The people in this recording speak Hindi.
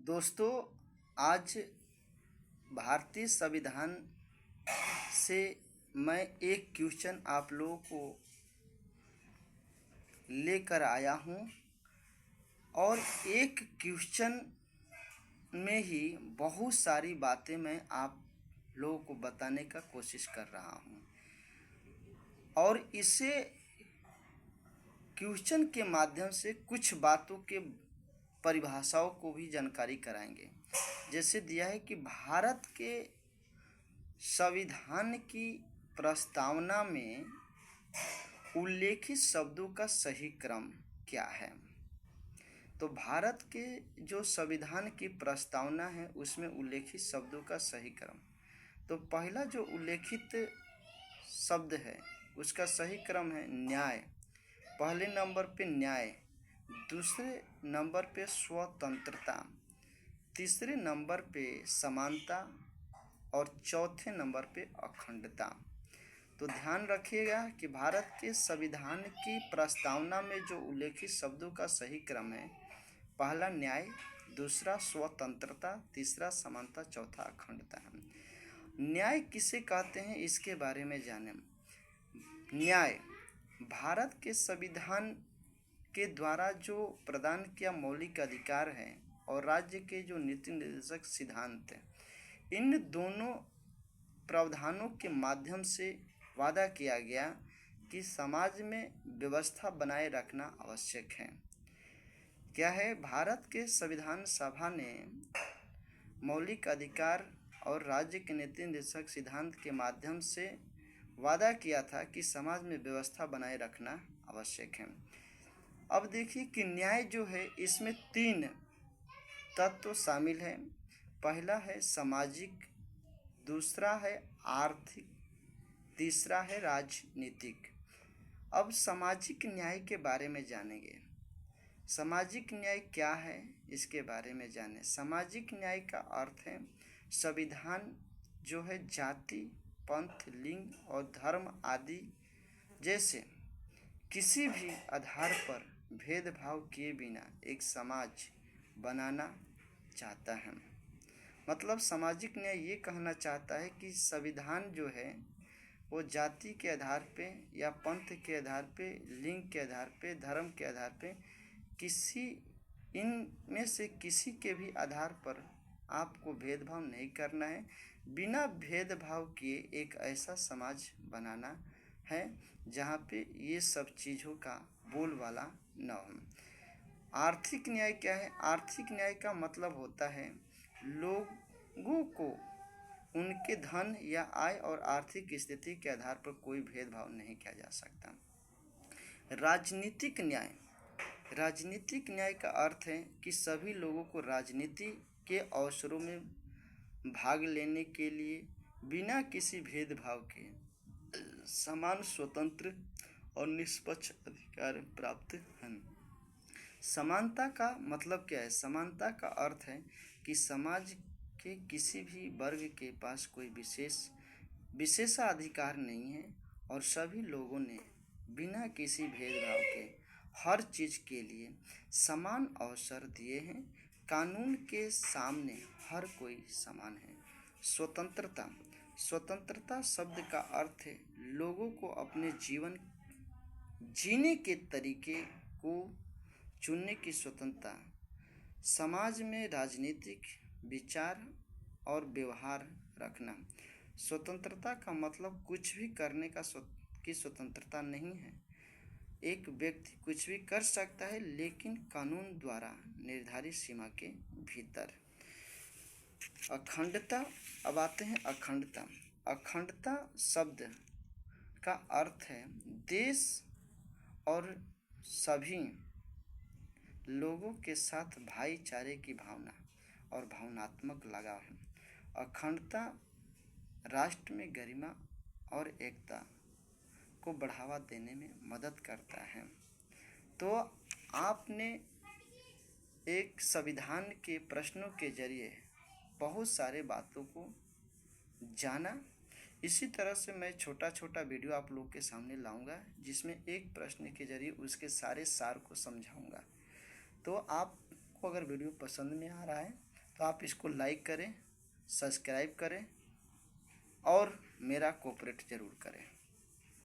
दोस्तों, आज भारतीय संविधान से मैं एक क्वेश्चन आप लोगों को लेकर आया हूँ और एक क्वेश्चन में ही बहुत सारी बातें मैं आप लोगों को बताने का कोशिश कर रहा हूँ और इसे क्वेश्चन के माध्यम से कुछ बातों के परिभाषाओं को भी जानकारी कराएंगे। जैसे दिया है कि भारत के संविधान की प्रस्तावना में उल्लेखित शब्दों का सही क्रम क्या है। तो भारत के जो संविधान की प्रस्तावना है उसमें उल्लेखित शब्दों का सही क्रम, तो पहला जो उल्लेखित शब्द है उसका सही क्रम है न्याय। पहले नंबर पे न्याय, दूसरे नंबर पे स्वतंत्रता, तीसरे नंबर पे समानता और चौथे नंबर पे अखंडता। तो ध्यान रखिएगा कि भारत के संविधान की प्रस्तावना में जो उल्लेखित शब्दों का सही क्रम है, पहला न्याय, दूसरा स्वतंत्रता, तीसरा समानता, चौथा अखंडता है। न्याय किसे कहते हैं इसके बारे में जानें। न्याय भारत के संविधान के द्वारा जो प्रदान किया मौलिक अधिकार है और राज्य के जो नीति निर्देशक सिद्धांत हैं, इन दोनों प्रावधानों के माध्यम से वादा किया गया कि समाज में व्यवस्था बनाए रखना आवश्यक है। क्या है, भारत के संविधान सभा ने मौलिक अधिकार और राज्य के नीति निर्देशक सिद्धांत के माध्यम से वादा किया था कि समाज में व्यवस्था बनाए रखना आवश्यक है। अब देखिए कि न्याय जो है इसमें 3 तत्व शामिल हैं। पहला है सामाजिक, दूसरा है आर्थिक, तीसरा है राजनीतिक। अब सामाजिक न्याय के बारे में जानेंगे। सामाजिक न्याय क्या है इसके बारे में जानें। सामाजिक न्याय का अर्थ है संविधान जो है जाति, पंथ, लिंग और धर्म आदि जैसे किसी भी आधार पर भेदभाव किए बिना एक समाज बनाना चाहता है। मतलब सामाजिक न्याय ये कहना चाहता है कि संविधान जो है वो जाति के आधार पे या पंथ के आधार पे, लिंग के आधार पे, धर्म के आधार पे, किसी इनमें से किसी के भी आधार पर आपको भेदभाव नहीं करना है। बिना भेदभाव किए एक ऐसा समाज बनाना है जहाँ पे ये सब चीज़ों का बोलबाला न हो। आर्थिक न्याय क्या है? आर्थिक न्याय का मतलब होता है लोगों को उनके धन या आय और आर्थिक स्थिति के आधार पर कोई भेदभाव नहीं किया जा सकता। राजनीतिक न्याय, राजनीतिक न्याय का अर्थ है कि सभी लोगों को राजनीति के अवसरों में भाग लेने के लिए बिना किसी भेदभाव के समान, स्वतंत्र और निष्पक्ष अधिकार प्राप्त हैं। समानता का मतलब क्या है? समानता का अर्थ है कि समाज के किसी भी वर्ग के पास कोई विशेषाधिकार नहीं है और सभी लोगों ने बिना किसी भेदभाव के हर चीज़ के लिए समान अवसर दिए हैं। कानून के सामने हर कोई समान है। स्वतंत्रता, स्वतंत्रता शब्द का अर्थ है लोगों को अपने जीवन जीने के तरीके को चुनने की स्वतंत्रता। समाज में राजनीतिक विचार और व्यवहार रखना। स्वतंत्रता का मतलब कुछ भी करने की स्वतंत्रता नहीं है। एक व्यक्ति कुछ भी कर सकता है लेकिन कानून द्वारा निर्धारित सीमा के भीतर। अखंडता, अब आते हैं अखंडता। अखंडता शब्द का अर्थ है देश और सभी लोगों के साथ भाईचारे की भावना और भावनात्मक लगाव है। अखंडता राष्ट्र में गरिमा और एकता को बढ़ावा देने में मदद करता है। तो आपने एक संविधान के प्रश्नों के जरिए बहुत सारे बातों को जाना। इसी तरह से मैं छोटा छोटा वीडियो आप लोग के सामने लाऊंगा जिसमें एक प्रश्न के जरिए उसके सारे सार को समझाऊंगा। तो आपको अगर वीडियो पसंद में आ रहा है तो आप इसको लाइक करें, सब्सक्राइब करें और मेरा कोऑपरेट ज़रूर करें।